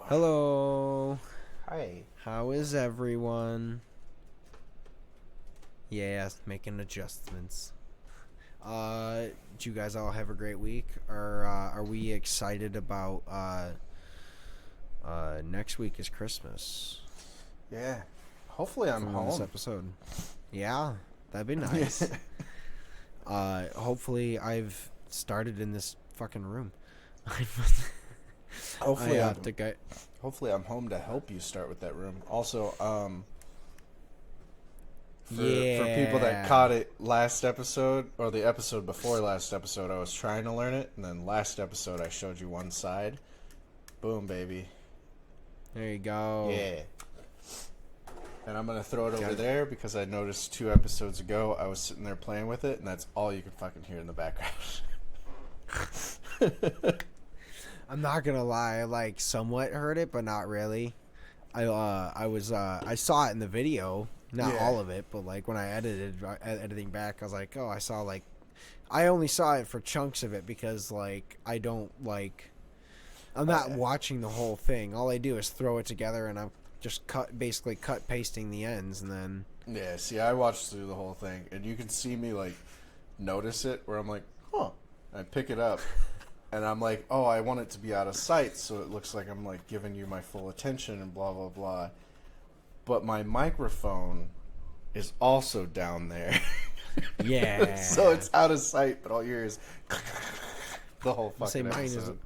Hello. Hi. How is everyone? Yeah, making adjustments. Did you guys all have a great week? Or are we excited about next week is Christmas Yeah. Hopefully I'm from when this home. episode? Yeah, that'd be nice. Hopefully I've started in this fucking room. I hopefully I'm think I hopefully I'm home to help you start with that room. Also, for people that yeah. caught it last episode or the episode before last episode, I was trying to learn it, and then last episode I showed you one side. Boom, baby. There you go. Yeah. And I'm gonna throw it Got over it. there because I noticed 2 episodes ago I was sitting there playing with it, and that's all you can fucking hear in the background. I'm not gonna lie, I like somewhat heard it, but not really. I saw it in the video, not Yeah. all of it, but like when I editing back, I was like, oh, I only saw it for chunks of it because like I'm not watching the whole thing. All I do is throw it together and I'm just basically pasting the ends and then Yeah, see, I watched through the whole thing, and you can see me, like, notice it, where I'm like, huh. I pick it up, and I'm like, oh, I want it to be out of sight, so it looks like I'm, like, giving you my full attention and blah, blah, blah. But my microphone is also down there. yeah. So it's out of sight, but all you hear is the whole Say fucking mine is. episode.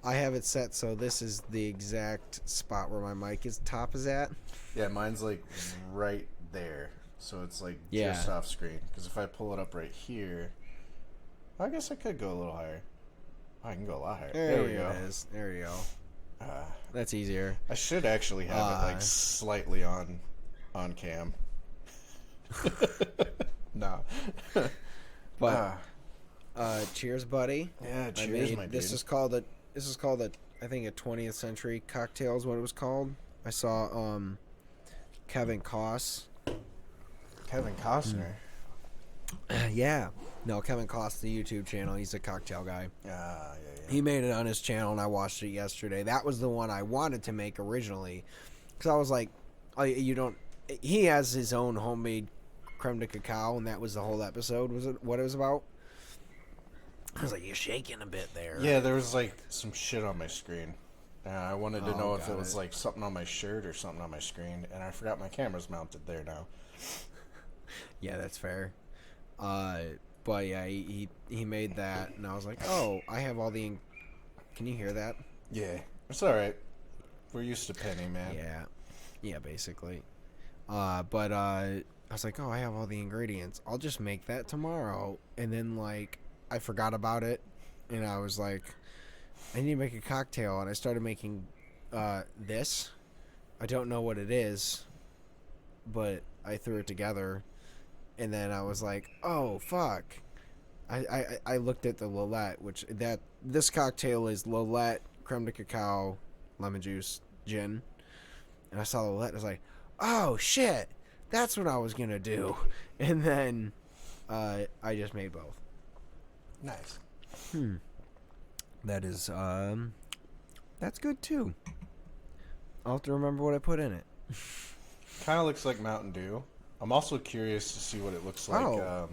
I have it set so this is the exact spot where my mic top is at. Yeah, mine's, like, right there. So it's, like, Yeah. just off screen. Because if I pull it up right here, I guess I could go a little higher. I can go a lot higher. There we go. It is. There you go. Uh, That's easier. I should actually have it like slightly on cam. No. But cheers, buddy. Yeah, cheers, my dude. This is called a I think a 20th century cocktail is what it was called. I saw Kevin Koss. Kevin Costner. Yeah. No, Kevin Koss, the YouTube channel. He's a cocktail guy. Yeah. He made it on his channel, and I watched it yesterday. That was the one I wanted to make originally, because I was like, "Oh, you don't." He has his own homemade creme de cacao, and that was the whole episode. Was it what it was about? I was like, "You're shaking a bit there." Yeah, there was like some shit on my screen. I wanted to know if got it was it. like something on my shirt or something on my screen, and I forgot my camera's mounted there now. Yeah, that's fair. But yeah, he made that, and I was like, "Oh, I have all the." Can you hear that? Yeah, it's all right. We're used to Penny, man. Yeah, basically. But I was like, "Oh, I have all the ingredients. I'll just make that tomorrow." And then like I forgot about it, and I was like, "I need to make a cocktail," and I started making this. I don't know what it is, but I threw it together. And then I was like, "Oh fuck!" I looked at the Lillette, which this cocktail is Lillette, creme de cacao, lemon juice, gin, and I saw the Lillette. And I was like, "Oh shit, that's what I was gonna do." And then I just made both. Nice. That is that's good too. I'll have to remember what I put in it. Kind of looks like Mountain Dew. I'm also curious to see what it looks like. Oh.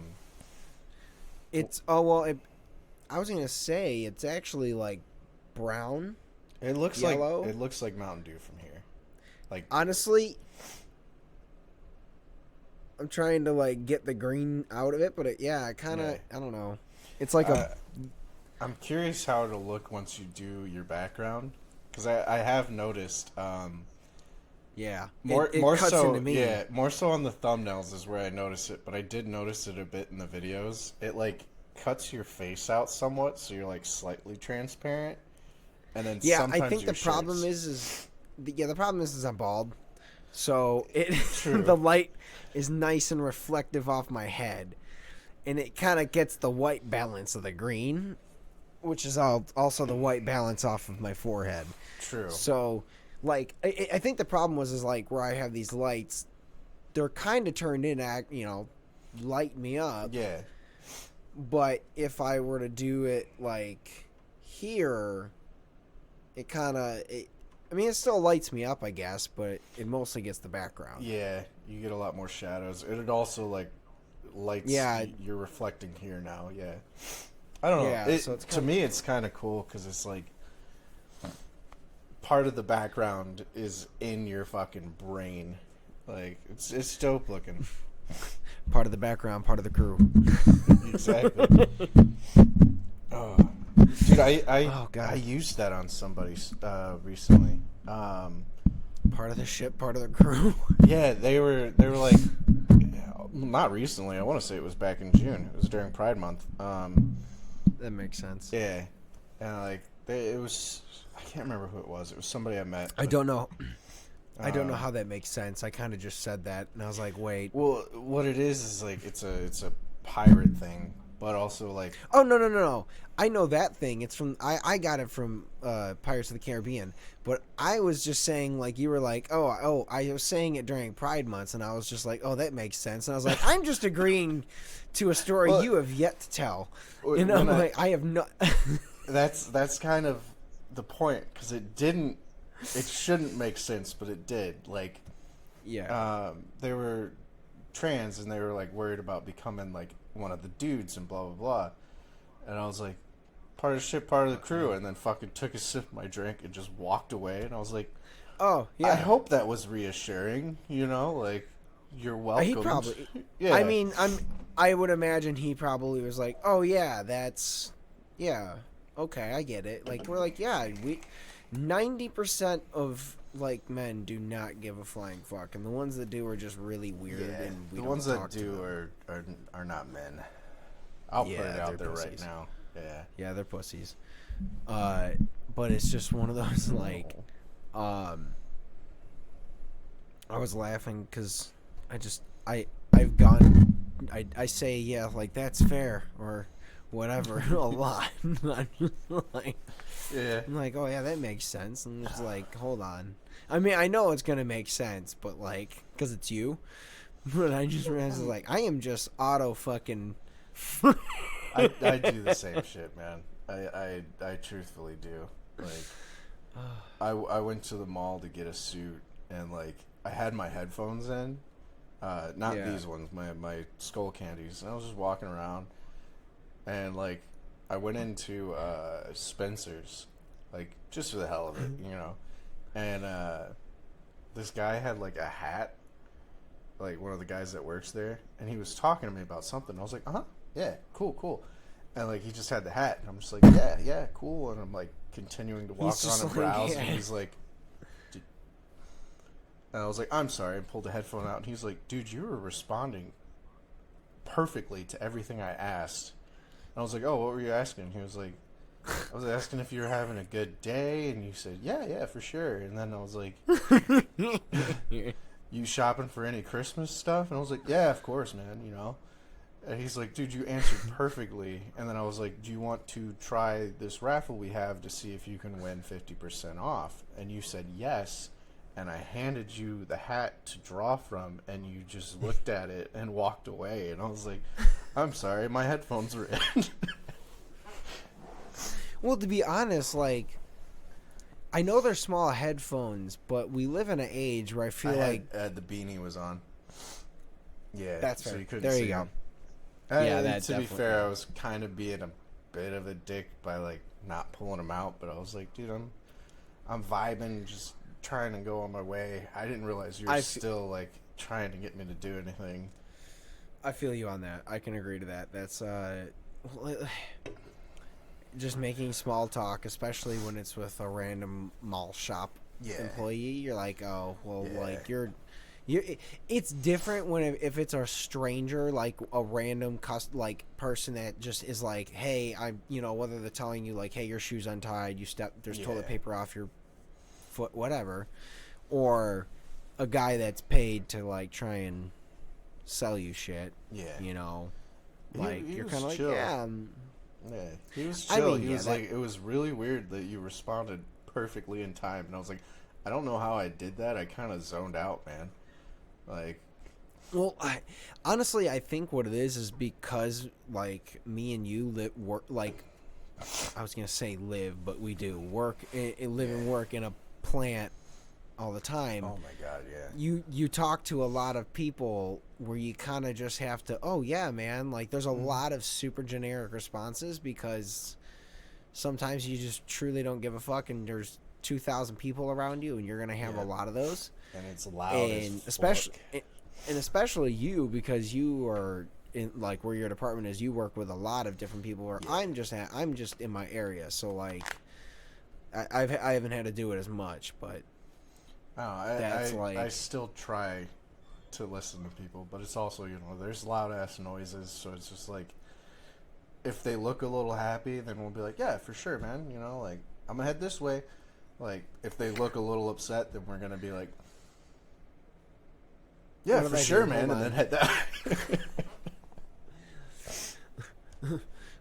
I was gonna say it's actually like brown. It looks Yellow? like Mountain Dew from here. Like Honestly, I'm trying to like get the green out of it, but I don't know. It's like I'm curious how it'll look once you do your background, because I have noticed more cuts so into me. yeah, more so on the thumbnails is where I notice it, but I did notice it a bit in the videos. It like cuts your face out somewhat, so you're like slightly transparent, and then sometimes I think your the problem shirts- the problem is I'm bald, so True. the light is nice and reflective off my head, and it kind of gets the white balance of the green, which is also the white balance off of my forehead. True. So, like, I think the problem is like where I have these lights, they're kind of turned in, light me up. Yeah. But if I were to do it like here, it kind of I mean, it still lights me up, I guess, but it mostly gets the background. Yeah, you get a lot more shadows. And it also, like, lights. Yeah, You're reflecting here now, yeah. I don't know. yeah. So it's To me, it's kind of cool because it's like part of the background is in your fucking brain. Like, it's dope looking. part of the background, part of the crew. Exactly. Oh. Dude, I used that on somebody recently. Part of the ship, part of the crew. Yeah, they were like, not recently. I want to say it was back in June. It was during Pride Month. That makes sense. Yeah, and like it was. I can't remember who it was. It was somebody I met. I don't know. I don't know how that makes sense. I kind of just said that, and I was like, wait. Well, what it is like it's a pirate thing, but also like. Oh no! I know that thing. It's from I got it from Pirates of the Caribbean. But I was just saying, like, you were like, oh, I was saying it during Pride months, and I was just like, oh, that makes sense. And I was like, I'm just agreeing to a story you have yet to tell. You know, like I have not. That's kind of the point because it didn't. It shouldn't make sense, but it did. Like, yeah, they were trans and they were like worried about becoming like one of the dudes and blah blah blah. And I was like, part of the ship, part of the crew, and then fucking took a sip of my drink and just walked away. And I was like, oh yeah. I hope that was reassuring. You know, like you're welcome. He probably. Yeah. I mean, I would imagine he probably was like, oh yeah, okay, I get it. Like we're like, yeah, 90% of like men do not give a flying fuck, and the ones that do are just really weird. Yeah, And we the don't ones talk that to do them. are not men. I'll put it out there pussies. right now. Yeah. Yeah, they're pussies. But it's just one of those like, I was laughing because I've gone, I say yeah, like that's fair or whatever a lot. I'm just like, Yeah. I'm like, oh yeah, that makes sense. And it's like, hold on. I mean, I know it's gonna make sense, but like, cause it's you. But I just realized like I am just auto fucking. I do the same shit, man. I truthfully do. Like, I went to the mall to get a suit, and like I had my headphones in, not these ones, my skull candies, and I was just walking around, and like I went into Spencer's, like just for the hell of it, you know, and this guy had like a hat, like one of the guys that works there, and he was talking to me about something. I was like, yeah, cool. And like he just had the hat, and I'm just like, yeah, cool. And I'm like continuing to walk around and browse, and he's like, and I was like, I'm sorry. I pulled the headphone out, and he's like, dude, you were responding perfectly to everything I asked. And I was like, oh, what were you asking? He was like, I was asking if you were having a good day, and you said, yeah, for sure. And then I was like, you shopping for any Christmas stuff? And I was like, yeah, of course, man, you know. And he's like, dude, you answered perfectly. And then I was like, do you want to try this raffle we have to see if you can win 50% off? And you said yes. And I handed you the hat to draw from, and you just looked at it and walked away. And I was like, I'm sorry, my headphones were in. Well, to be honest, like, I know they're small headphones, but we live in an age where I feel like the beanie was on. Yeah, that's fair. So you couldn't there see you go. him. Yeah, that's to be fair, I was kind of being a bit of a dick by like not pulling him out, but I was like, dude, I'm vibing, just trying to go on my way. I didn't realize you were still like trying to get me to do anything. I feel you on that. I can agree to that. That's just making small talk, especially when it's with a random mall shop employee. You're like, oh, well, like you're. It's different when if it's a stranger, like a random person that just is like, hey, I'm, you know, whether they're telling you like, hey, your shoe's untied, there's toilet paper off your foot, whatever, or a guy that's paid to like try and sell you shit. Yeah, you know, like you're kind of like, yeah, he was chill. He was like, it was really weird that you responded perfectly in time, and I was like, I don't know how I did that. I kind of zoned out, man. Like, well, honestly, I think what it is because like me and you work, like I was gonna say live, but we do work, live and work in a plant all the time. Oh my god, yeah. You talk to a lot of people where you kind of just have to, oh yeah, man, like there's a lot of super generic responses because sometimes you just truly don't give a fuck, and there's 2,000 people around you, and you're gonna have a lot of those, and it's loud and especially you, because you are in, like, where your department is, you work with a lot of different people. Where I'm just in my area, so like I haven't had to do it as much, but I still try to listen to people, but it's also, there's loud ass noises, so it's just like, if they look a little happy, then we'll be like, yeah, for sure, man, like, I'm gonna head this way. Like, if they look a little upset, then we're gonna be like, yeah, for sure, man, and then head that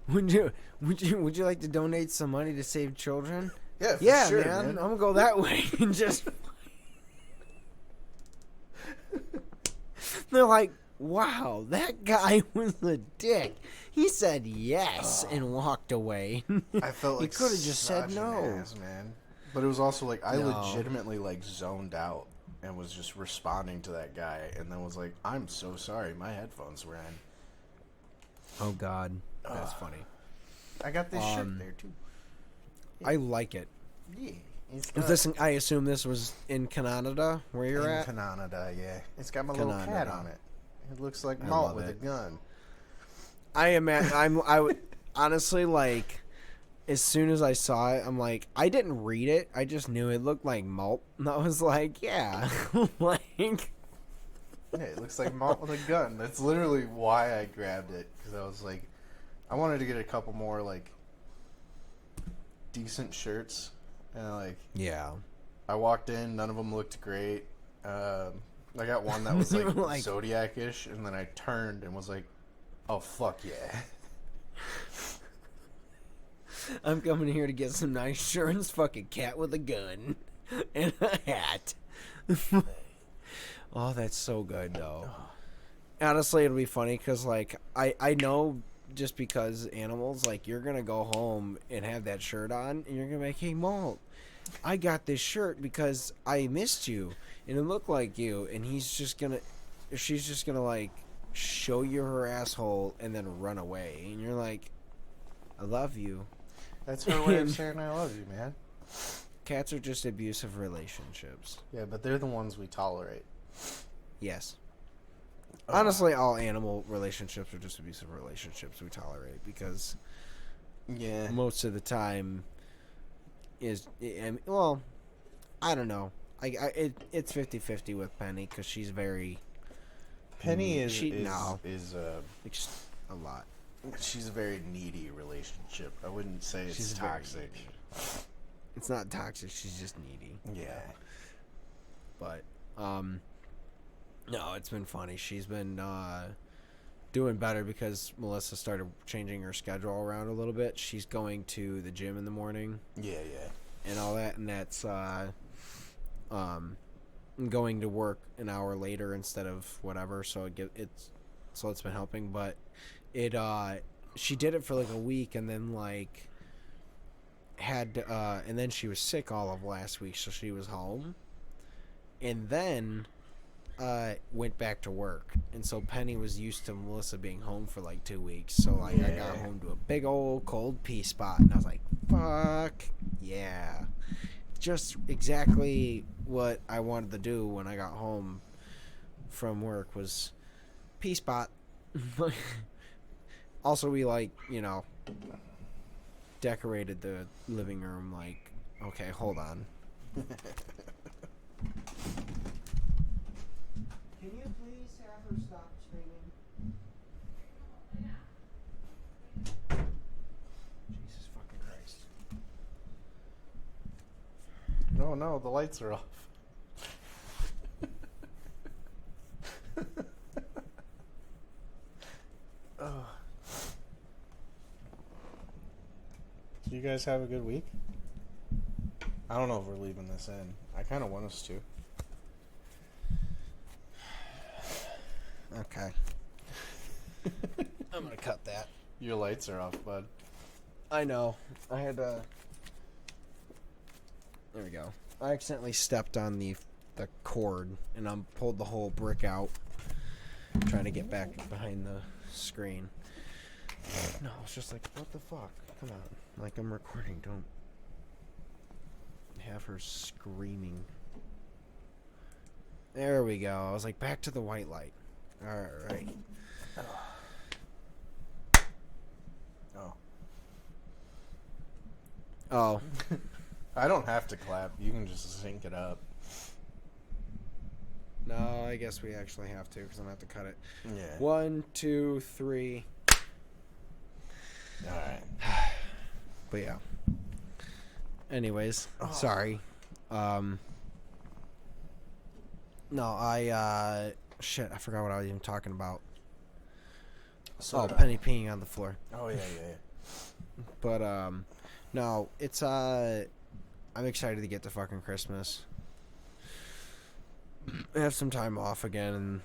Would you like to donate some money to save children? Yeah, for yeah, sure, man. I'm gonna go that way and just. They're like, wow, that guy was a dick. He said yes and walked away. I felt like he could have just said no, man. But it was also like I legitimately like zoned out and was just responding to that guy, and then was like, I'm so sorry, my headphones were in. Oh God, that's funny. I got this shirt there too. I like it. Yeah. I assume this was in Canada, where you're at? In Canada, yeah. It's got my little cat on it. It looks like Malt with a gun. I would honestly, like, as soon as I saw it, I'm like, I didn't read it. I just knew it looked like Malt, and I was like, yeah, like. Yeah, it looks like Malt with a gun. That's literally why I grabbed it, because I was like, I wanted to get a couple more like decent shirts. And like, yeah, I walked in, none of them looked great. I got one that was like Zodiac-ish, and then I turned and was like, oh fuck yeah. I'm coming here to get some nice shirts, fucking cat with a gun and a hat. Oh, that's so good though. Honestly, it'll be funny because like I know, just because animals, like, you're gonna go home and have that shirt on, and you're gonna be like, hey Malt, I got this shirt because I missed you and it looked like you, and she's just gonna like show you her asshole and then run away, and you're like, I love you. That's her way of saying I love you, man. Cats are just abusive relationships. Yeah, but they're the ones we tolerate. Yes. Honestly, all animal relationships are just abusive relationships we tolerate, because most of the time well, I don't know. It's 50-50 with Penny, because she's very. Penny is a lot. She's a very needy relationship. I wouldn't say it's toxic. It's not toxic. She's just needy. Yeah. But no, it's been funny. She's been doing better because Melissa started changing her schedule around a little bit. She's going to the gym in the morning. Yeah. And all that, and that's going to work an hour later instead of whatever. So it's been helping, but she did it for like a week, and then like and then she was sick all of last week, so she was home, and then went back to work. And so Penny was used to Melissa being home for like 2 weeks, so like I got home to a big old cold pee spot, and I was like, fuck yeah, just exactly what I wanted to do when I got home from work was pee spot. Also, we decorated the living room. Like, okay, hold on. Can you please have her stop screaming? Jesus fucking Christ. No, the lights are off. Oh. Do you guys have a good week? I don't know if we're leaving this in. I kind of want us to. Okay. I'm gonna cut that. Your lights are off, bud. I know. I had to. There we go. I accidentally stepped on the cord and I pulled the whole brick out. Trying to get back behind the screen. No, it's just like, what the fuck? Come on. Like, I'm recording. Don't have her screaming. There we go. I was like, back to the white light. Alright. Oh. I don't have to clap. You can just sync it up. No, I guess we actually have to because I'm going to have to cut it. Yeah. 1, 2, 3. Alright. But yeah. Anyways, sorry. No, shit, I forgot what I was even talking about. Penny peeing on the floor. Oh, yeah. But, no, it's, I'm excited to get to fucking Christmas. Have some time off again and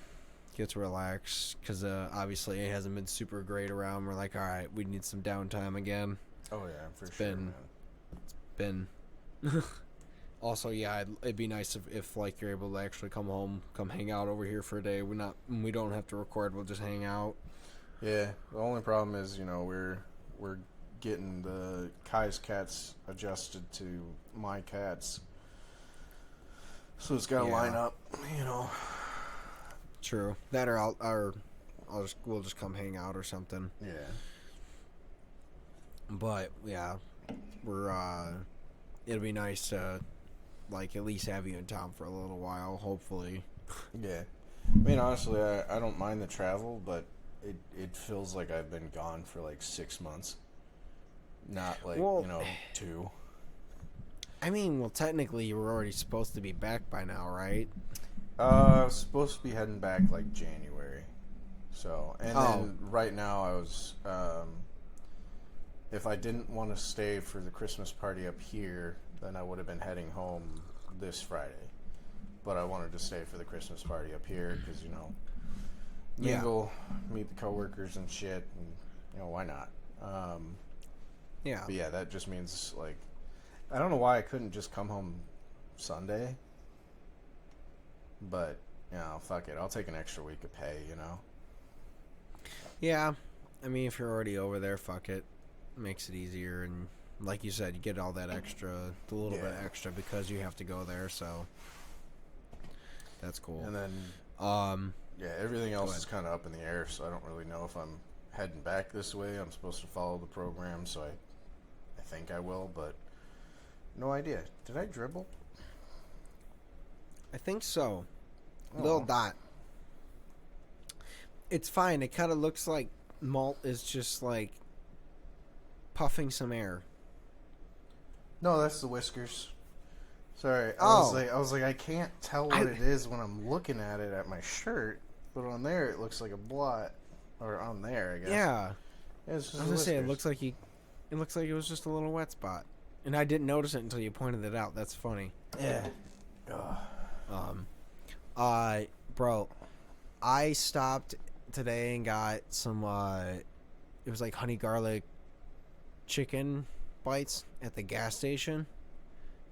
get to relax. Because, obviously, it hasn't been super great around. We're like, alright, we need some downtime again. Oh, yeah, for sure, man. Been also, yeah, it'd be nice if like you're able to actually come home, come hang out over here for a day. We don't have to record. We'll just hang out. Yeah, the only problem is, you know, we're getting the Kai's cats adjusted to my cats, so it's got to line up, you know. True. That we'll just come hang out or something. Yeah. But yeah, it'll be nice to like at least have you in town for a little while, hopefully. Yeah. I mean, honestly, I don't mind the travel, but it feels like I've been gone for like 6 months. Not like, 2. I mean, well, technically you were already supposed to be back by now, right? I was supposed to be heading back like January. So, and then right now I was, if I didn't want to stay for the Christmas party up here, then I would have been heading home this Friday. But I wanted to stay for the Christmas party up here because, mingle, meet the coworkers and shit, and, why not? Yeah. But yeah, that just means, like, I don't know why I couldn't just come home Sunday. But, fuck it. I'll take an extra week of pay, Yeah. I mean, if you're already over there, fuck it. Makes it easier, and like you said, you get all that extra, the little bit extra because you have to go there, so that's cool. And then, everything else is kind of up in the air, so I don't really know if I'm heading back this way. I'm supposed to follow the program, so I think I will, but no idea. Did I dribble? I think so. Little dot. It's fine. It kind of looks like malt is just like puffing some air. No, that's the whiskers. Sorry. I was like, I can't tell what it is when I'm looking at it at my shirt, but on there it looks like a blot, or on there, I guess. Yeah. Yeah, it's just I was gonna say it looks like it was just a little wet spot, and I didn't notice it until you pointed it out. That's funny. Yeah. Bro, I stopped today and got some. It was like honey garlic chicken bites at the gas station.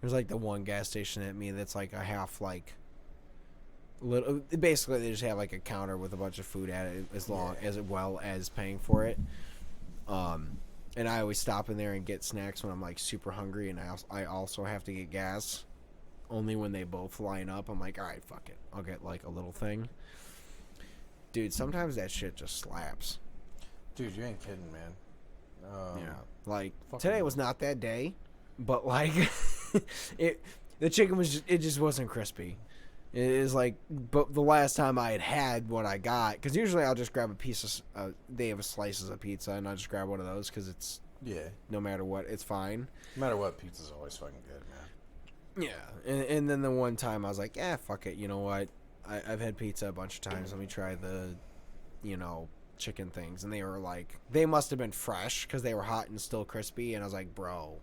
There's like the one gas station at me that's like a half like little. Basically, they just have like a counter with a bunch of food at it, as well as paying for it. And I always stop in there and get snacks when I'm like super hungry, and I also have to get gas. Only when they both line up, I'm like, all right, fuck it, I'll get like a little thing. Dude, sometimes that shit just slaps. Dude, you ain't kidding, man. Like today was not that day, but like the chicken was it just wasn't crispy. It is like, but the last time I had what I got, because usually I'll just grab a piece of they have slices of pizza and I'll just grab one of those because it's no matter what, it's fine. No matter what, pizza's always fucking good, man. Yeah, and then the one time I was like, fuck it, you know what? I've had pizza a bunch of times. Let me try the, chicken things. And they were like, they must have been fresh because they were hot and still crispy. And I was like, bro,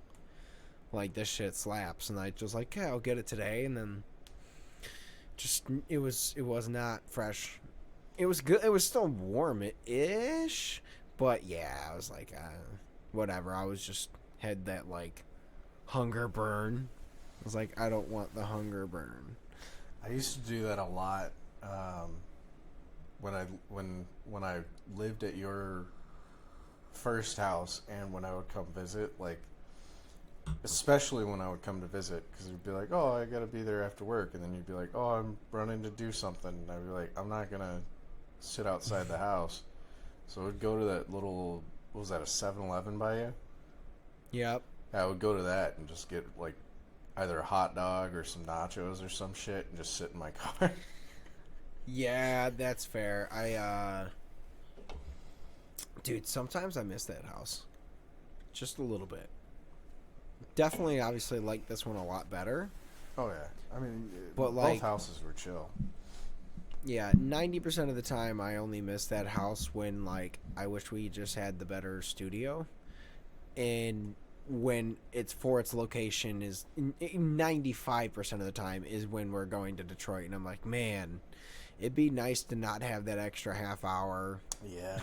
like this shit slaps. And I just like, I'll get it today. And then just it was not fresh. It was good. It was still warm-ish, but yeah, I was like, whatever. I was just had that like hunger burn. was like, I don't want the hunger burn. I used to do that a lot when I lived at your first house, and when I would come visit, like especially when I would come to visit, because you'd be like, oh, I gotta be there after work, and then you'd be like, oh, I'm running to do something, and I'd be like, I'm not gonna sit outside the house, so I would go to that little, what was that, a 7-Eleven by you? Yep. I would go to that and just get like either a hot dog or some nachos or some shit, and just sit in my car. Yeah, that's fair. Dude, sometimes I miss that house. Just a little bit. Definitely, obviously, like this one a lot better. Oh yeah, I mean, But, both like, houses were chill. yeah, 90% of the time I only miss that house when, like, I wish we just had the better studio. And when it's for its location is 95% of the time is when we're going to Detroit. And I'm like, man, it'd be nice to not have that extra half hour. Yeah.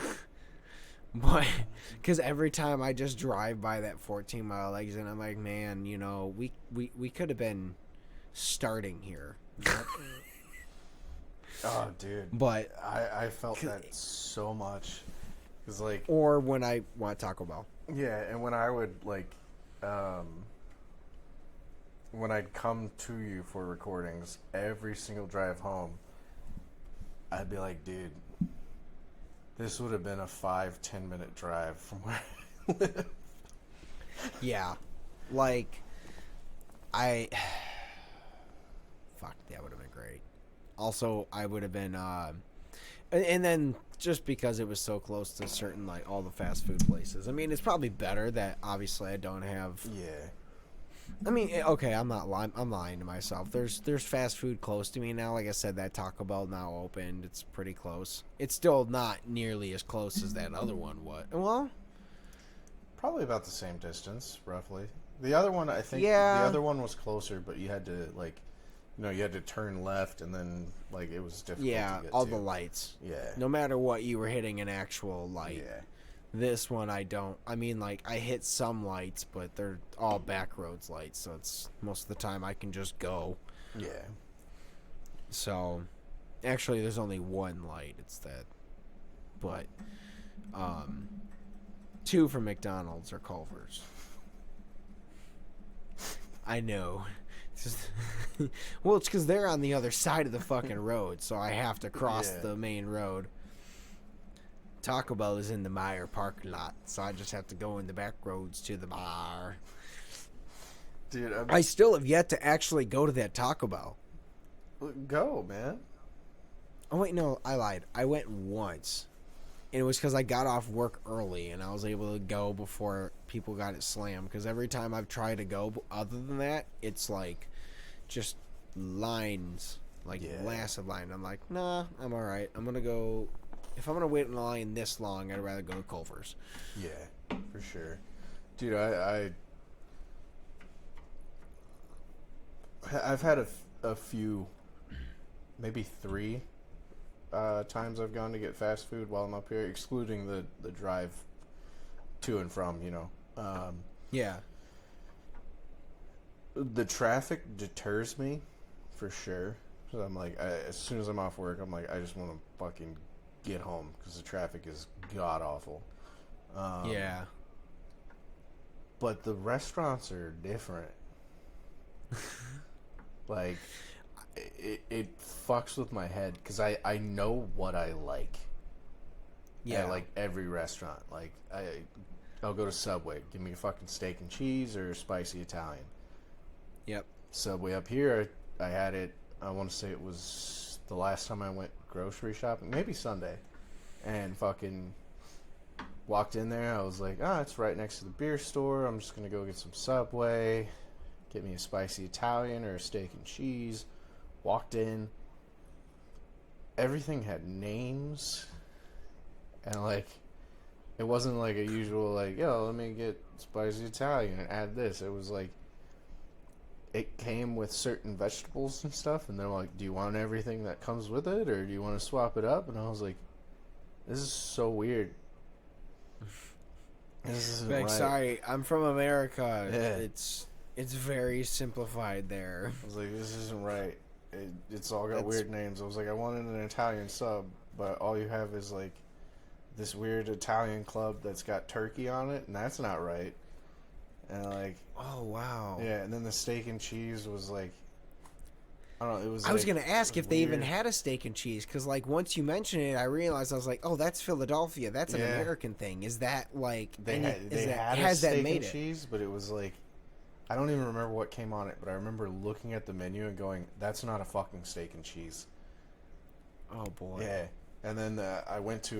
But because every time I just drive by that 14-mile exit, I'm like, man, you know, we could have been starting here. Oh, dude. But I felt that so much. Cause like, or when I want Taco Bell. yeah, and when I would like, when I'd come to you for recordings, every single drive home, I'd be like, dude, this would have been a 5-10 minute drive from where I live. Yeah, like I fuck, that would have been great. Also, I would have been and then just because it was so close to certain, like, all the fast food places. I mean, it's probably better that obviously I don't have. Yeah. I mean, okay, I'm not lying. I'm lying to myself. There's fast food close to me now. Like I said, that Taco Bell now opened. It's pretty close. It's still not nearly as close as that other one was. Well, Probably about the same distance, roughly. The other one, I think, Yeah. the other one was closer, but you had to, like, you know, you had to turn left, and then, like, it was difficult yeah, to get all to. the lights. Yeah. No matter what, you were hitting an actual light. Yeah. This one I don't. I mean, like, I hit some lights, but they're all back roads lights, so it's most of the time I can just go. Yeah. So, actually, there's only one light. It's that. But, two from McDonald's or Culver's. I know. It's just well, it's because they're on the other side of the fucking road, so I have to cross Yeah. the main road. Taco Bell is in the Meyer parking lot, so I just have to go in the back roads to the bar. Dude, I still have yet to actually go to that Taco Bell. go, man. Oh, wait, no, I lied. I went once, and it was because I got off work early, and I was able to go before people got it slammed, because every time I've tried to go other than that, it's like just lines, like Yeah. massive line. I'm like, nah, I'm all right. I'm going to go. If I'm going to wait in line this long, I'd rather go to Culver's. Yeah, for sure. Dude, I've had a few, maybe 3 times I've gone to get fast food while I'm up here, excluding the drive to and from, you know. Yeah. The traffic deters me, for sure. So I'm like, as soon as I'm off work, I'm like, I just want to fucking get home because the traffic is god awful. Yeah. But the restaurants are different. Like, it fucks with my head because I know what I like. Yeah. At, like, every restaurant. Like, I'll go to Subway. Give me a fucking steak and cheese or spicy Italian. Yep. Subway up here, I had it, I want to say it was the last time I went grocery shopping, maybe Sunday, and fucking walked in there. I was like, it's right next to the beer store. I'm just going to go get some Subway, get me a spicy Italian or a steak and cheese. Walked in. Everything had names. And, like, it wasn't like a usual, like, yo, let me get spicy Italian and add this. It was like, it came with certain vegetables and stuff, and they're like, do you want everything that comes with it, or do you want to swap it up? And I was like, this is so weird. This isn't Like, right. sorry, I'm from America. Yeah. It's It's very simplified there. I was like, this isn't right. It's all got That's weird names. I was like, I wanted an Italian sub, but all you have is like this weird Italian club that's got turkey on it, and that's not right. And like, oh wow. yeah, and then the steak and cheese was like, I don't know. It was. I like, was gonna ask if they even weird. had a steak and cheese because, like, once you mentioned it, I realized I was like, "Oh, that's Philadelphia. That's an Yeah. American thing." Is that like They had a has that steak made and it? cheese, but it was like, I don't even remember what came on it, but I remember looking at the menu and going, "That's not a fucking steak and cheese." Oh boy. Yeah, and then I went to.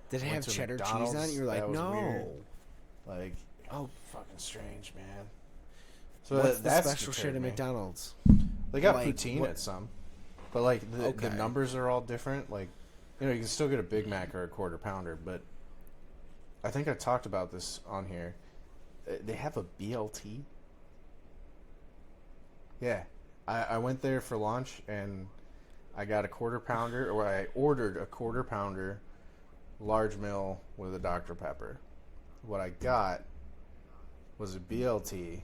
Did it went have to cheddar cheese McDonald's. on it? You're like, That was no. weird. Like, Oh, fucking strange, man. So what's the that's special shit deterred at me. McDonald's? They got like, poutine what- at some, but like the Okay. numbers are all different. Like, you know, you can still get a Big Mac or a quarter pounder, but I think I talked about this on here. They have a BLT. Yeah, I went there for lunch and I got a quarter pounder, or I ordered a quarter pounder, large meal with a Dr. Pepper. What I got was a BLT,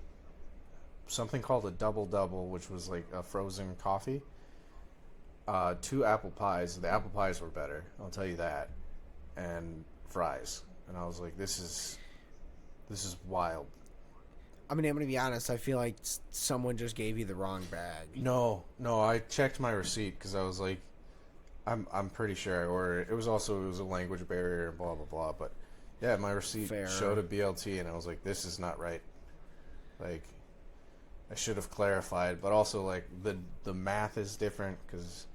something called a double double, which was like a frozen coffee. 2 apple pies. The apple pies were better, I'll tell you that, and fries. And I was like, this is wild. I mean, I'm gonna be honest. I feel like someone just gave you the wrong bag. No, I checked my receipt because I was like, I'm pretty sure I ordered it. It was a language barrier and blah blah blah. But yeah, my receipt Fair. showed a BLT, and I was like, this is not right. Like, I should have clarified, but also like the math is different because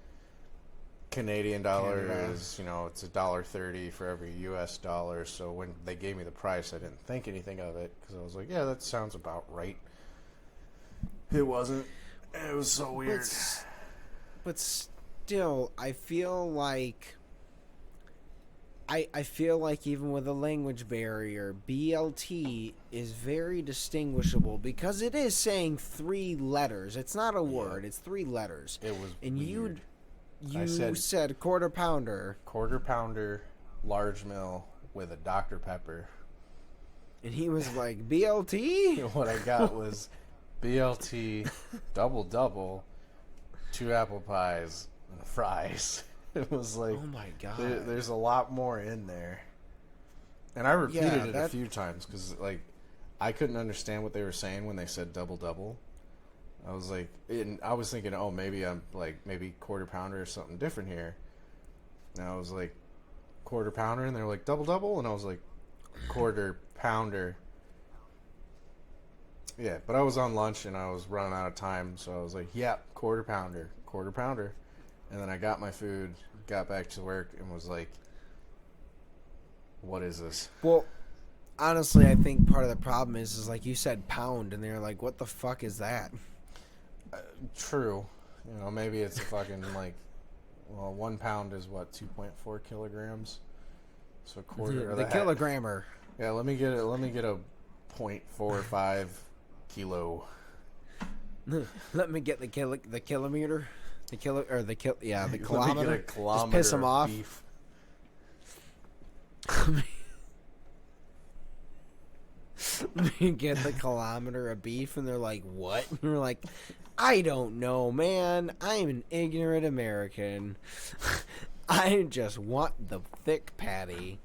Canadian dollar Canada. is, you know, it's $1.30 for every U.S. dollar. So when they gave me the price, I didn't think anything of it because I was like, yeah, that sounds about right. It wasn't. It was so weird. But still, I feel like I feel like even with a language barrier, BLT is very distinguishable because it is saying 3 letters. It's not a word. It's 3 letters. It was And weird. you said- said quarter pounder, Quarter pounder, large meal with a Dr. Pepper. and he was like BLT. What I got was BLT, double double, 2 apple pies, and fries. It was like, Oh my god. there's a lot more in there. And I repeated Yeah, it a few times because, like, I couldn't understand what they were saying when they said double double. I was like, and I was thinking, oh, maybe I'm like, maybe quarter pounder or something different here. And I was like, quarter pounder, and they were like, double double, and I was like, quarter pounder. Yeah, but I was on lunch and I was running out of time, so I was like, yeah, quarter pounder. And then I got my food, got back to work, and was like, what is this? Well, honestly, I think part of the problem is like you said pound, and they're like, what the fuck is that? True. You know, maybe it's a fucking, like, well, 1 pound is what, 2.4 kilograms? So a quarter of The that. kilogrammer. Yeah, let me get a 0.45 kilo. Let me get the kilometer. The Let me kilometer. get a kilometer Just piss him of off. beef. Let me get the kilometer of beef, and they're like, "What?" And you're like, "I don't know, man. I'm an ignorant American. I just want the thick patty.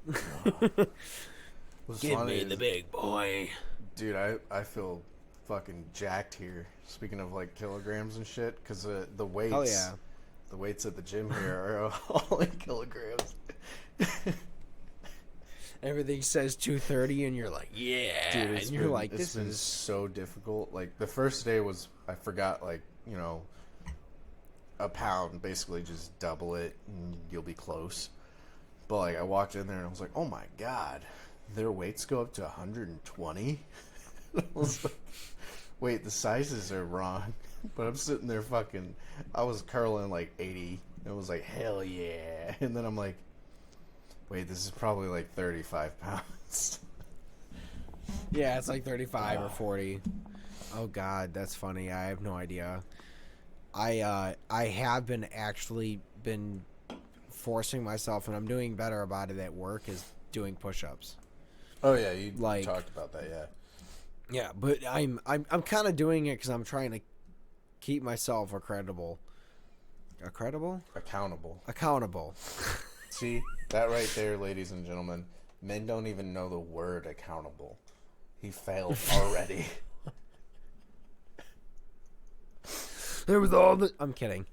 What's Give funny me is, the big boy." dude, I feel fucking jacked here. Speaking of, like, kilograms and shit, because the weights. Oh yeah. The weights at the gym here are all in kilograms. Everything says 230, and you're like, "Yeah." Dude, and you're like, it's "This been is." so difficult. Like, the first day was, I forgot, like, you know, a pound, basically just double it and you'll be close. But, like, I walked in there and I was like, oh my god, their weights go up to 120? I was like, wait, the sizes are wrong. But I'm sitting there fucking, I was curling like 80. And it was like, hell yeah. And then I'm like, wait, this is probably like 35 pounds. Yeah, it's like 35 or 40. Oh god, that's funny. I have no idea. I have been forcing myself, and I'm doing better about it at work, is doing push-ups. Oh yeah, you Like- talked about that, yeah. Yeah, but I'm kind of doing it because I'm trying to keep myself accountable. Accountable. Accountable. See, that right there, ladies and gentlemen. Men don't even know the word accountable. He failed already. There was all the. I'm kidding.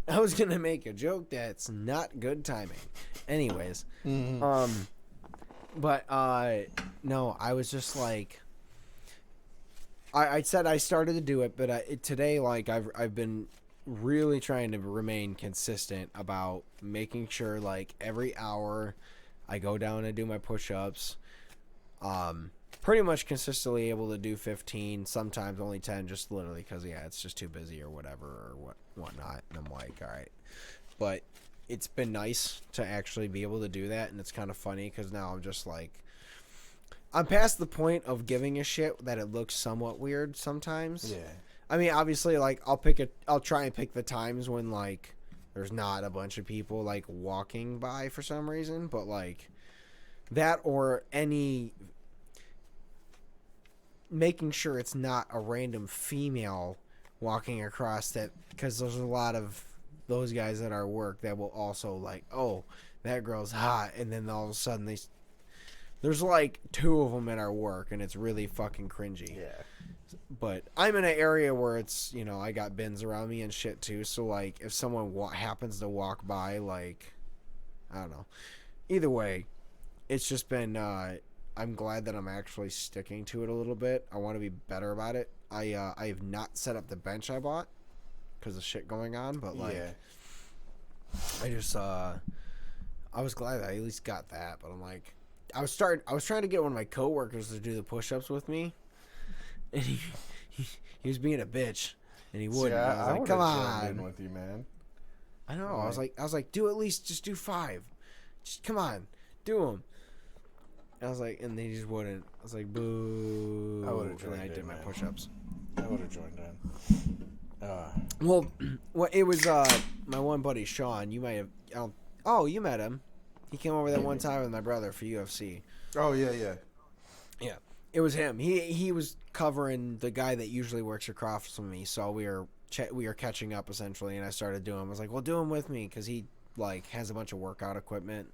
I was gonna make a joke that's not good timing. Anyways, but no, I was just like, I said I started to do it, but today, like I've been really trying to remain consistent about making sure like every hour I go down and do my push-ups. Pretty much consistently able to do 15, sometimes only 10, just literally because it's just too busy or whatever or whatnot. And I'm like, all right, but it's been nice to actually be able to do that, and it's kind of funny because now I'm just like, I'm past the point of giving a shit that it looks somewhat weird sometimes. Yeah. I mean, obviously, like I'll try and pick the times when like there's not a bunch of people like walking by for some reason, but like that or any. Making sure it's not a random female walking across that, because there's a lot of those guys at our work that will also like, oh, that girl's hot, and then all of a sudden there's like 2 of them at our work, and it's really fucking cringy. Yeah. But I'm in an area where it's, I got bins around me and shit too, so like if someone happens to walk by, like, I don't know. Either way, it's just been I'm glad that I'm actually sticking to it a little bit. I want to be better about it. I have not set up the bench I bought because of shit going on, but like, I just I was glad I at least got that. But I'm like, I was trying to get one of my coworkers to do the push-ups with me, and he was being a bitch, and he wouldn't. See, I was like, come on, in with you, man. I know. I was like, just do 5. Just come on, do them. I was like, and they just wouldn't. I was like, boo. I would have joined and I did my push-ups. I would have joined in. Well, it was my one buddy Sean. You might have. Oh, you met him. He came over that one time with my brother for UFC. Oh yeah. Yeah, it was him. He was covering the guy that usually works across from me. So we were catching up essentially, and I started doing. I was like, well, do him with me because he like has a bunch of workout equipment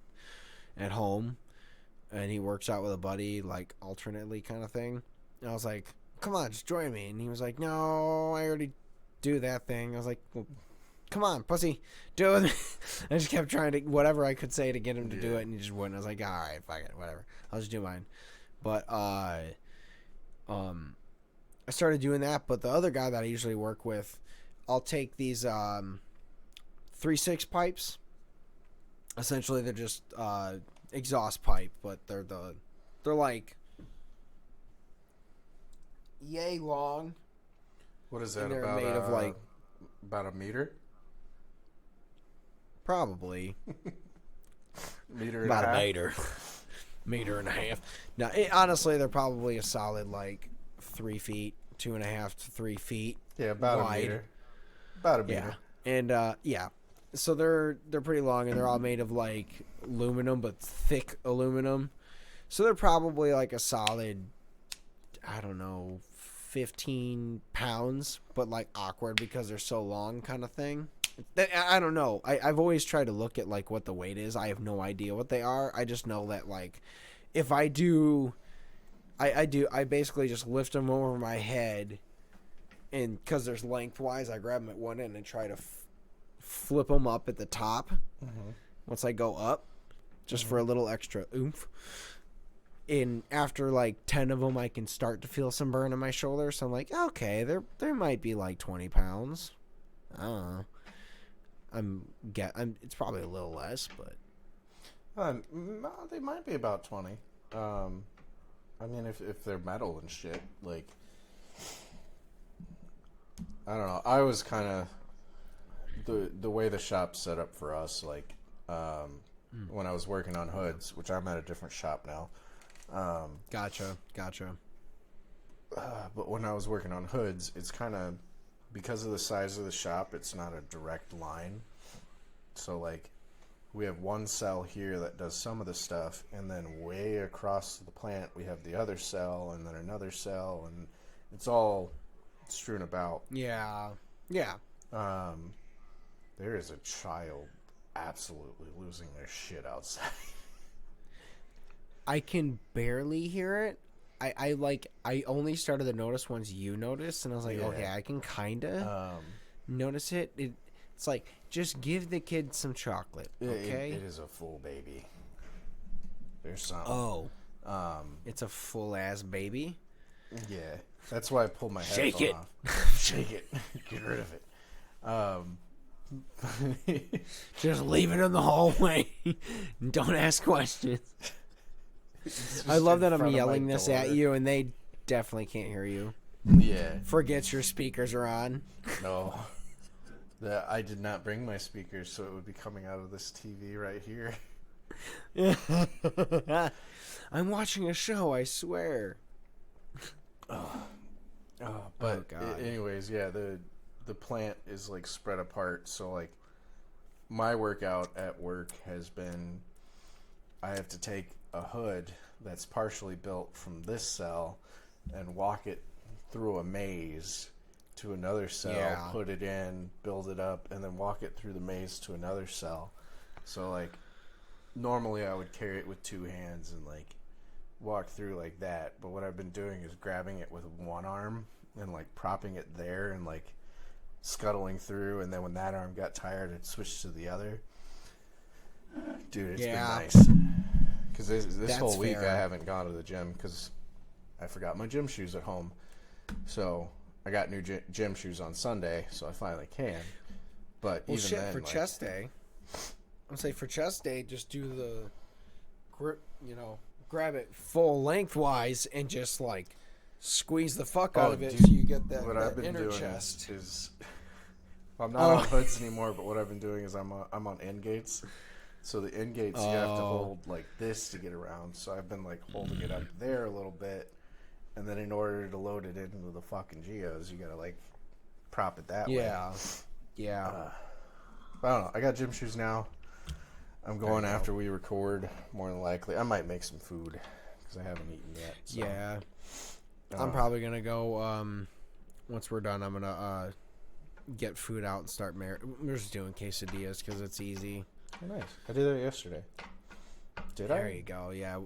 at home. And he works out with a buddy, like, alternately kind of thing. And I was like, come on, just join me. And he was like, no, I already do that thing. I was like, well, come on, pussy, do it. I just kept trying to, whatever I could say to get him to do it, and he just wouldn't. I was like, all right, fuck it, whatever. I'll just do mine. But, I started doing that, but the other guy that I usually work with, I'll take these, 3-6 pipes. Essentially, they're just, exhaust pipe, but they're like yay long. What is that they're about? Made of like about a meter. Probably Meter and about a a half? meter and a half. Now, honestly, they're probably a solid like 3 feet, 2.5 to 3 feet. Yeah, about wide. a meter. About a meter. Yeah, and yeah. So they're pretty long, and they're all made of like aluminum, but thick aluminum. So they're probably like a solid, I don't know, 15 pounds, but like awkward because they're so long, kind of thing. I don't know. I've always tried to look at like what the weight is. I have no idea what they are. I just know that like if I do, I basically just lift them over my head, and because there's lengthwise, I grab them at one end and try to flip them up at the top once I go up, just for a little extra oomph. And after like 10 of them, I can start to feel some burn in my shoulder. So I'm like, okay, there might be like 20 pounds. I don't know. It's probably a little less, but No, they might be about 20. I mean, if they're metal and shit, like, I don't know. I was kind of the way the shop's set up for us, like, when I was working on hoods, which I'm at a different shop now. Gotcha. But when I was working on hoods, it's kind of, because of the size of the shop, it's not a direct line. So, like, we have one cell here that does some of the stuff, and then way across the plant we have the other cell, and then another cell, and it's all strewn about. Yeah. There is a child absolutely losing their shit outside. I can barely hear it. I only started to notice once you noticed, and I was like, okay, I can kind of notice it. It's like, just give the kid some chocolate, okay? It is a full baby. There's some. Oh. It's a full-ass baby? Yeah. That's why I pulled my Shake headphone it. off. Shake it. Get rid of it. Just leave it in the hallway. Don't ask questions. I love that I'm yelling this at you, and they definitely can't hear you. Yeah. Forget your speakers are on. No. I did not bring my speakers, so it would be coming out of this TV right here. I'm watching a show, I swear. But anyways, yeah, the plant is like spread apart, so like my workout at work has been I have to take a hood that's partially built from this cell and walk it through a maze to another cell, put it in, build it up, and then walk it through the maze to another cell. So like normally I would carry it with two hands and like walk through like that, but what I've been doing is grabbing it with one arm and like propping it there and like scuttling through, and then when that arm got tired I'd switch to the other. Dude, it's been nice because this whole week I haven't gone to the gym because I forgot my gym shoes at home, so I got new gym shoes on Sunday, so I finally can. But even then, for chest day, I'll say for chest day, just do the grip, grab it full lengthwise and just like squeeze the fuck out of it, so you get that, what that I've been inner doing chest. Is I'm not on hoods anymore, but what I've been doing is I'm on end gates. So the end gates you have to hold like this to get around. So I've been like holding it up there a little bit, and then in order to load it into the fucking geos, you gotta like prop it that way. Yeah. I don't know. I got gym shoes now. I'm going after we record, more than likely. I might make some food because I haven't eaten yet. So. Yeah. I'm probably gonna go. Once we're done, I'm gonna get food out and start. We're just doing quesadillas because it's easy. Oh, nice. I did that yesterday. Did I? There you go. Yeah.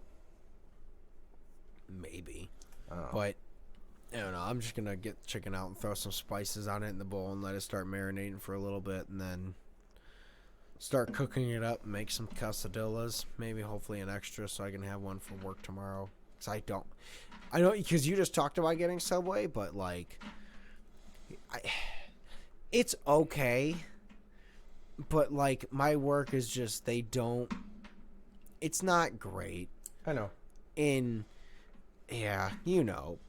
Maybe. Oh. But I don't know. I'm just gonna get chicken out and throw some spices on it in the bowl and let it start marinating for a little bit, and then start cooking it up. Make some quesadillas. Maybe, hopefully, an extra so I can have one for work tomorrow. Cause I know because you just talked about getting Subway, but like, it's okay. But like, my work is just it's not great. I know.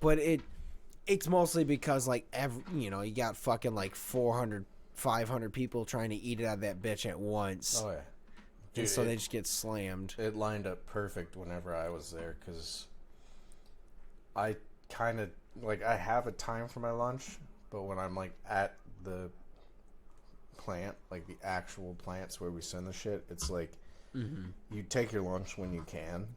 But it's mostly because like you got fucking like 400, 500 people trying to eat it out of that bitch at once. Oh yeah. Dude, and so they just get slammed. It lined up perfect whenever I was there because I kind of like I have a time for my lunch, but when I'm like at the plant, like the actual plants where we send the shit, it's like you take your lunch when you can.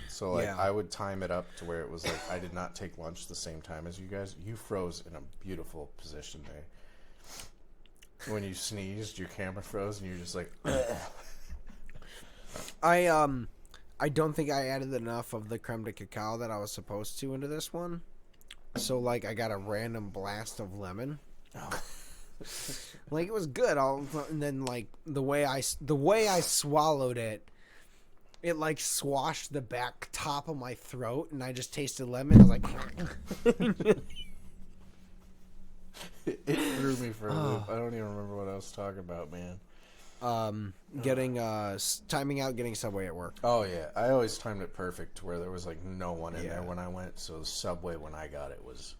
So like I would time it up to where it was like I did not take lunch the same time as you guys. You froze in a beautiful position there. When you sneezed, your camera froze, and you're just like. I don't think I added enough of the creme de cacao that I was supposed to into this one. So like I got a random blast of lemon. Like it was good. And then like the way I swallowed it, it like swashed the back top of my throat, and I just tasted lemon. I was like, it threw me for a loop. I don't even remember what I was talking about, man. Timing out getting Subway at work. Oh yeah, I always timed it perfect to where there was like no one in there when I went. So Subway when I got it was,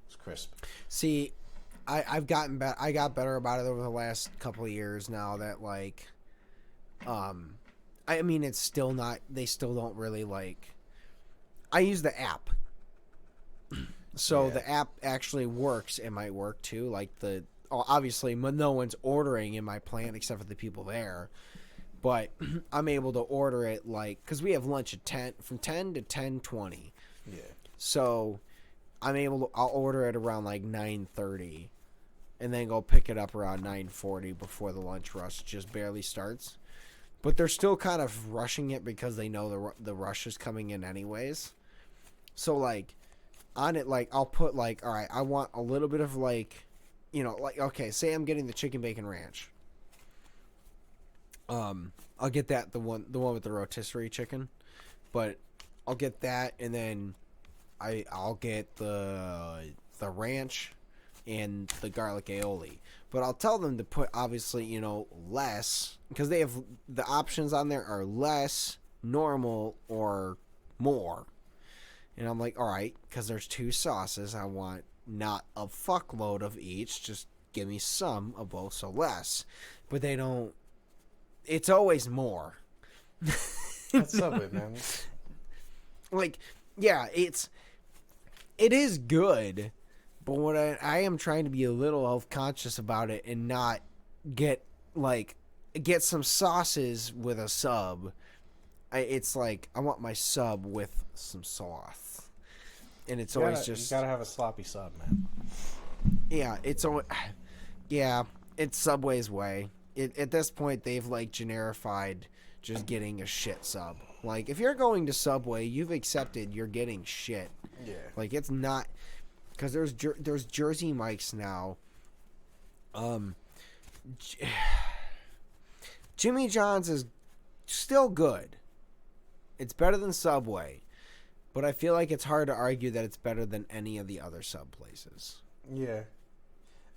it's crisp. See, I've gotten better. I got better about it over the last couple of years now. That like, I mean, it's still not. They still don't really like. I use the app, so the app actually works. It might work too. Like obviously no one's ordering in my plant except for the people there. But I'm able to order it like, because we have lunch at 10, from 10 to 10:20. Yeah. So I'll order it around like 9:30, and then go pick it up around 9:40 before the lunch rush just barely starts. But they're still kind of rushing it because they know the rush is coming in anyways. So like on it, like I'll put like, all right, I want a little bit of like, like, okay, say I'm getting the chicken bacon ranch. I'll get that, the one with the rotisserie chicken, but I'll get that, and then I'll get the ranch and the garlic aioli. But I'll tell them to put, obviously, less, because they have the options on there are less, normal, or more. And I'm like, all right, because there's 2 sauces, I want not a fuckload of each, just give me some of both, so less. But they don't. It's always more. That's Subway, man. Like, yeah, it is good, but what I am trying to be a little health conscious about it and not get some sauces with a sub. It's like I want my sub with some sauce, and it's always just, you gotta have a sloppy sub, man. Yeah, it's Subway's way. At this point, they've like generified just getting a shit sub. Like, if you're going to Subway, you've accepted you're getting shit. Yeah. Like, it's not, because there's Jersey Mike's now. Jimmy John's is still good. It's better than Subway, but I feel like it's hard to argue that it's better than any of the other sub places. Yeah.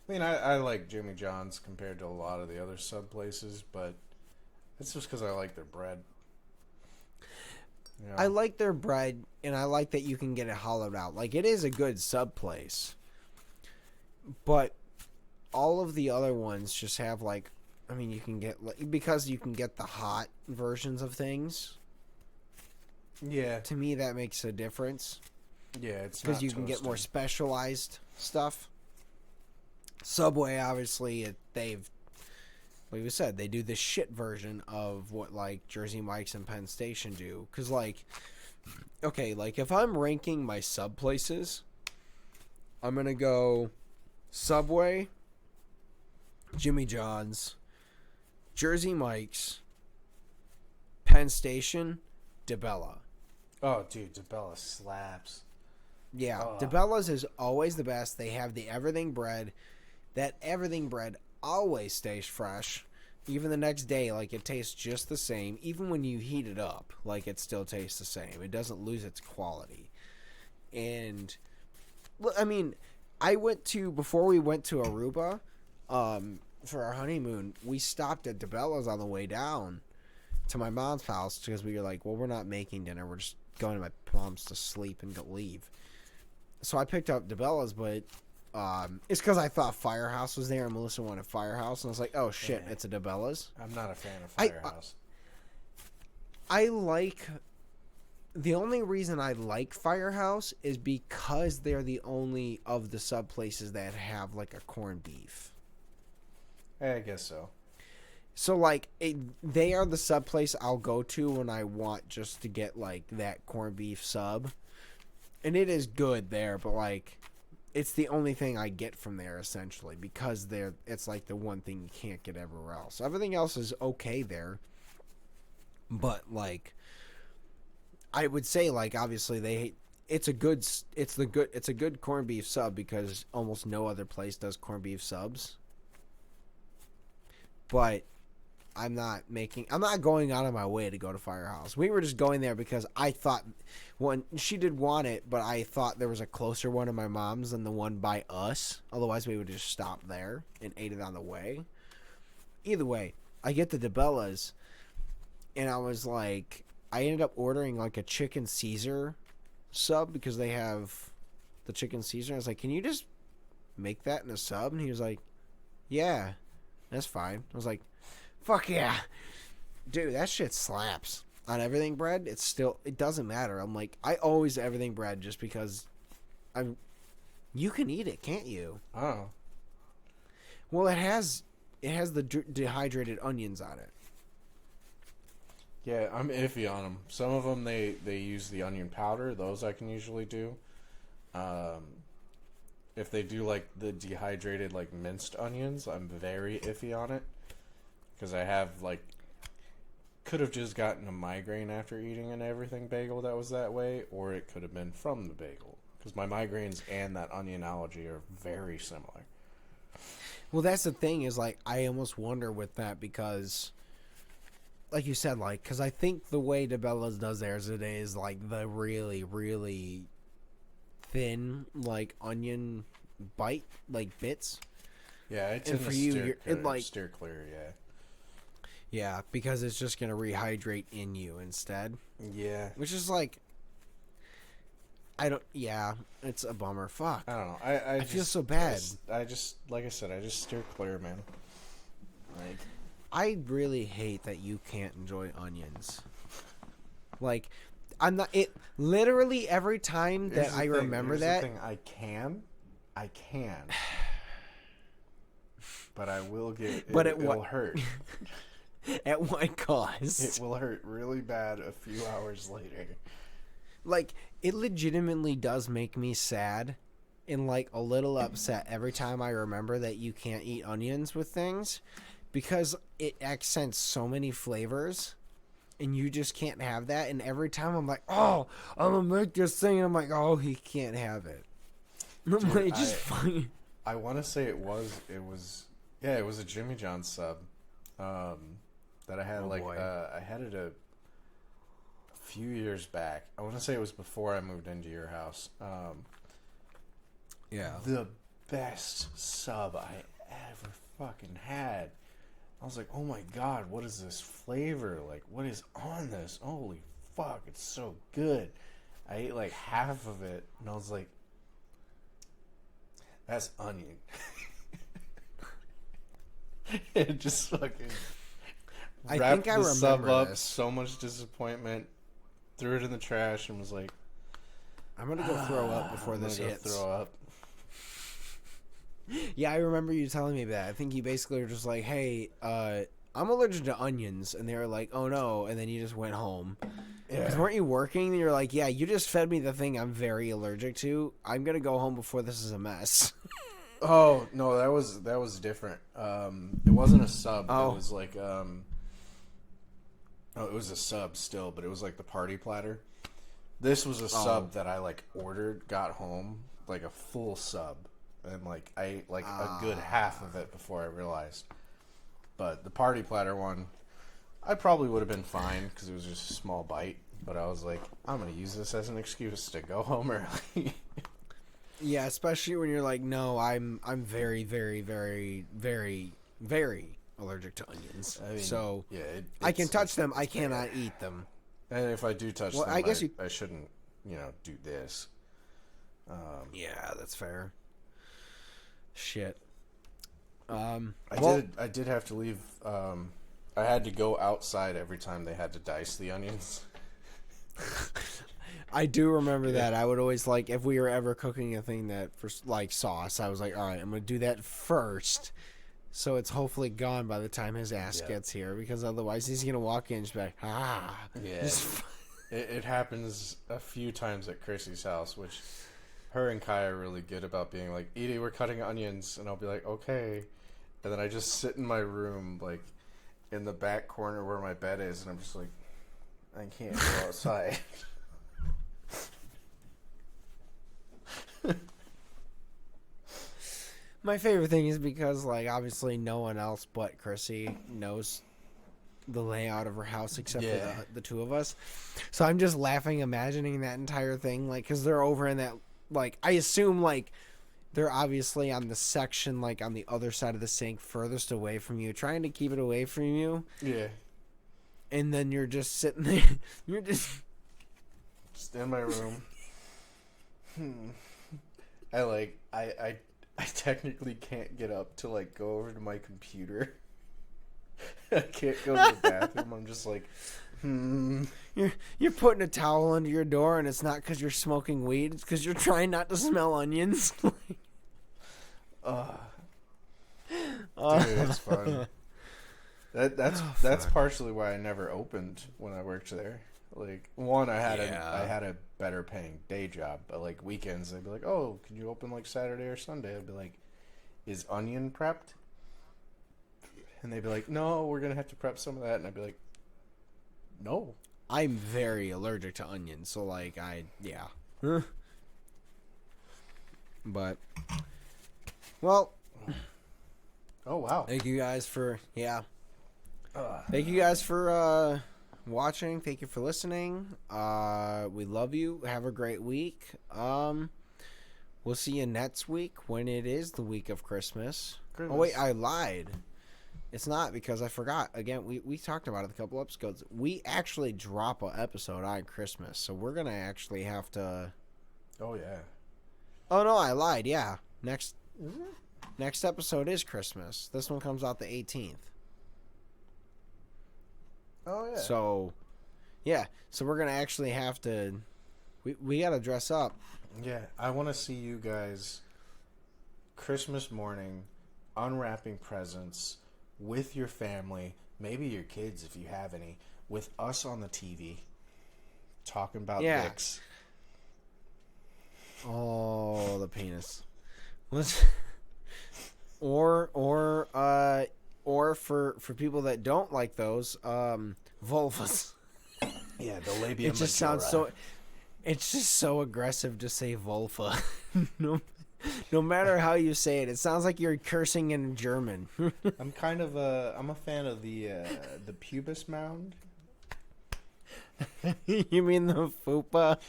I mean, I like Jimmy John's compared to a lot of the other sub places, but it's just because I like their bread. I like their bread, and I like that you can get it hollowed out. Like, it is a good sub place. But all of the other ones just have, like, I mean, you can get, because you can get the hot versions of things. Yeah. To me, that makes a difference. Yeah, it's because you can get more specialized stuff. Subway, obviously, like we said, they do the shit version of what, like, Jersey Mike's and Penn Station do. Because, like, okay, like, if I'm ranking my sub places, I'm going to go Subway, Jimmy John's, Jersey Mike's, Penn Station, DeBella. Oh, dude, DeBella slaps. Yeah, DeBella's is always the best. They have the everything bread. That everything bread always stays fresh. Even the next day, like, it tastes just the same. Even when you heat it up, like, it still tastes the same. It doesn't lose its quality. And, I mean, before we went to Aruba, for our honeymoon, we stopped at DeBella's on the way down to my mom's house because we were like, well, we're not making dinner. We're just going to my mom's to sleep and leave. So I picked up DeBella's, but it's because I thought Firehouse was there and Melissa wanted Firehouse, and I was like, oh shit, it's a DeBella's. I'm not a fan of Firehouse. I like, the only reason I like Firehouse is because they're the only of the sub places that have like a corned beef. I guess so. So like they are the sub place I'll go to when I want just to get like that corned beef sub, and it is good there, but like, it's the only thing I get from there, essentially, because it's like the one thing you can't get everywhere else. Everything else is okay there, but like, I would say, like, obviously it's a good corned beef sub because almost no other place does corned beef subs. But I'm not going out of my way to go to Firehouse. We were just going there because I thought, she did want it, but I thought there was a closer one of my mom's than the one by us. Otherwise, we would just stop there and ate it on the way. Either way, I get the DeBella's, and I was like, I ended up ordering like a chicken Caesar sub because they have the chicken Caesar. I was like, can you just make that in a sub? And he was like, yeah, that's fine. I was like, fuck yeah. Dude, that shit slaps. On everything bread, it doesn't matter. I'm like, I always everything bread just because you can eat it, can't you? Oh. Well, it has the dehydrated onions on it. Yeah, I'm iffy on them. Some of them they use the onion powder. Those I can usually do. Um, if they do like the dehydrated like minced onions, I'm very iffy on it because I have like could have just gotten a migraine after eating an everything bagel that was that way, or it could have been from the bagel because my migraines and that onion allergy are very similar. Well, that's the thing is like I almost wonder with that because, like you said, like because I think the way DeBella's does theirs today is like the really really thin like onion bite like bits. Yeah, I tend for to you, steer it like steer clear. Yeah. yeah because it's just gonna rehydrate in you instead, Yeah. which is like I don't. Yeah, it's a bummer. Fuck. I don't know. I feel just, so bad. I just like I said, I just steer clear, man. Like I really hate that you can't enjoy onions. Like, I'm not. It literally every time that I remember that. I can, but I will get. But it'll hurt. At what cost? It will hurt really bad a few hours later. Like, it legitimately does make me sad and like a little upset every time I remember that you can't eat onions with things, because it accents so many flavors and you just can't have that. And every time I'm like, oh, I'm gonna make this thing, and I'm like, oh, he can't have it. And I'm Dude, like, just fine. I want to say it was a Jimmy John's sub that I had I had it a few years back. I want to say it was before I moved into your house. Yeah. The best sub I ever fucking had. I was like, oh my god, what is this flavor? Like, what is on this? Holy fuck, it's so good. I ate like half of it, and I was like, that's onion. It just fucking I wrapped think I the sub remember up, this. so much disappointment, threw it in the trash, and was like, I'm gonna go throw up before this I'm gonna hits. throw up. Yeah, I remember you telling me that. I think you basically were just like, hey, I'm allergic to onions. And they were like, oh no. And then you just went home. Because weren't you working? And you're like, yeah, you just fed me the thing I'm very allergic to. I'm going to go home before this is a mess. Oh, no, that was different. It wasn't a sub. Oh. It was like, it was a sub still, but it was like the party platter. This was a sub that I like ordered, got home, like a full sub. And like I ate like a good half of it before I realized. But the party platter one, I probably would have been fine because it was just a small bite. But I was like, I'm gonna use this as an excuse to go home early. Yeah, especially when you're like, no, I'm very, very, very, very, very allergic to onions. I mean, so yeah, I can touch them. I cannot eat them. And if I do touch them, I guess I shouldn't, do this. Yeah, that's fair. Shit. I did have to leave. I had to go outside every time they had to dice the onions. I do remember that. I would always like, if we were ever cooking a thing that for like sauce, I was like, all right, I'm going to do that first. So it's hopefully gone by the time his ass gets here, because otherwise he's going to walk in and just be like, Yeah. It happens a few times at Chrissy's house, which her and Kai are really good about being like, Edie, we're cutting onions. And I'll be like, okay. And then I just sit in my room, like, in the back corner where my bed is, and I'm just like, I can't go outside. My favorite thing is because, like, obviously no one else but Chrissy knows the layout of her house except for the two of us. So I'm just laughing, imagining that entire thing, like, because they're over in that, like, I assume, like, they're obviously on the section, like, on the other side of the sink, furthest away from you, trying to keep it away from you. Yeah. And then you're just sitting there. You're just in my room. I technically can't get up to, like, go over to my computer. I can't go to the bathroom. I'm just like, You're putting a towel under your door, and it's not because you're smoking weed. It's because you're trying not to smell onions. It's fun. That's Oh, that's fuck. partially why I never opened when I worked there. Like, one, I had Yeah. I had a better paying day job, but like weekends they'd be like, "Oh, can you open like Saturday or Sunday?" I'd be like, "Is onion prepped?" And they'd be like, "No, we're gonna have to prep some of that." And I'd be like, "No." I'm very allergic to onions, so like yeah. But well, Oh wow. thank you guys for Ugh. thank you guys for watching. Thank you for listening. We love you. Have a great week. We'll see you next week when it is the week of Christmas. Oh wait, I lied. It's not, because I forgot. Again, we talked about it a couple episodes. We actually drop an episode on Christmas, so we're gonna actually have to. Oh yeah. Oh no, I lied. Yeah, next episode is Christmas. This one comes out the 18th. Oh yeah. So, yeah. So we're gonna actually have to. We gotta dress up. Yeah, I want to see you guys Christmas morning unwrapping presents with your family, maybe your kids if you have any, with us on the TV talking about dicks. Oh, the penis. Let's or for people that don't like those, vulvas. Yeah, the labia It just sounds so. It's just so aggressive to say vulva. No matter how you say it, it sounds like you're cursing in German. I'm a fan of the pubis mound. You mean the fupa?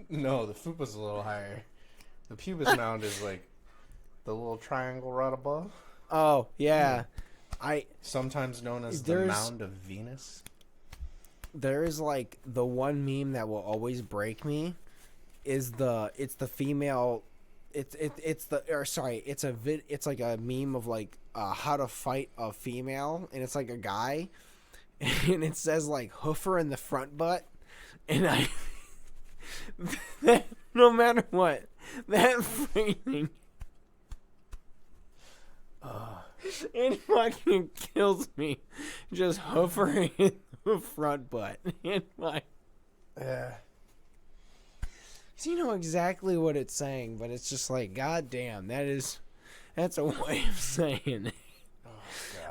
No, the fupa's a little higher. The pubis mound is like the little triangle right above. Oh yeah, Sometimes known as the mound of Venus. There is like the one meme that will always break me is it's the female. It's like a meme of like how to fight a female, and it's like a guy, and it says like hoofer in the front butt, and no matter what, that freaking it fucking kills me, just hoofer in the front butt, and like Yeah. you know exactly what it's saying, but it's just like, god damn, that's a way of saying it.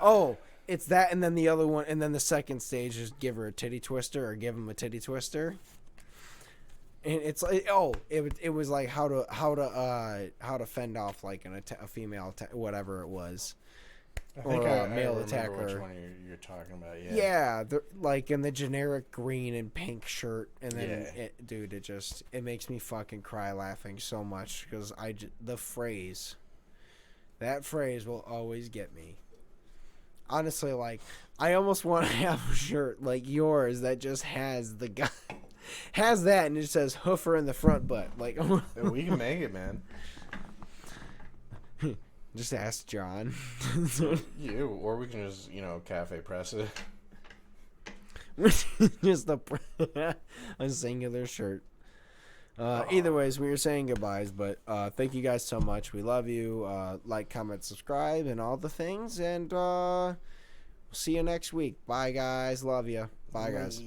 Oh, it's that, and then the other one, and then the second stage is give her a titty twister or give him a titty twister. And it's like, it was like how to fend off like a female whatever it was. I think or I a male remember attacker. which one you're talking about. Yeah. Yeah, like in the generic green and pink shirt, and then it makes me fucking cry laughing so much because that phrase will always get me. Honestly, like I almost want to have a shirt like yours that just has the guy has that and it says hoofer in the front butt. Like We can make it, man. just ask John. Or we can just cafe press it. Just a singular shirt. Either ways, we were saying goodbyes, but thank you guys so much. We love you. Like, comment, subscribe, and all the things. And we'll see you next week. Bye, guys. Love you. Bye, guys.